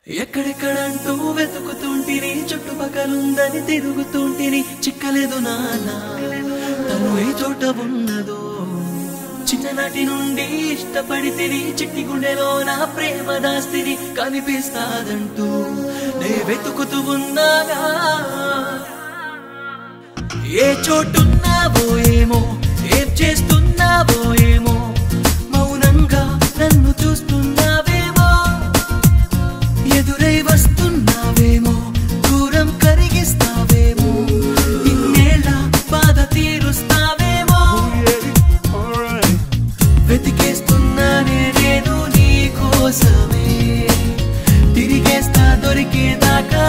ఎక్కడెక్కడంటూ వెతుకుతుంటిని చుట్టుపక్కలుందని తిరుగుతుంటిని చిక్కలేదు నానా తను ఏ చోట ఉన్నదో చిన్ననాటి నుండి ఇష్టపడితిని చిట్టి గుండెలో నా ప్రేమ దాస్తిని కనిపిస్తాదంటూ నే వెతుకుతూ ఉన్నాగా ఏ చోటున్నావో ఏమో ఏం చేస్తున్నావో ఏమో మౌనంగా నన్ను చూస్తున్నావేమో ఎదురై వస్తున్నావేమో దూరం కరిగిస్తావేమో ఇన్నేళ్ళ బాధ తీరుస్తావేమో వెతికేస్తున్నానే నేను నీ కోసమే తిరిగేస్తా దొరికేదాకా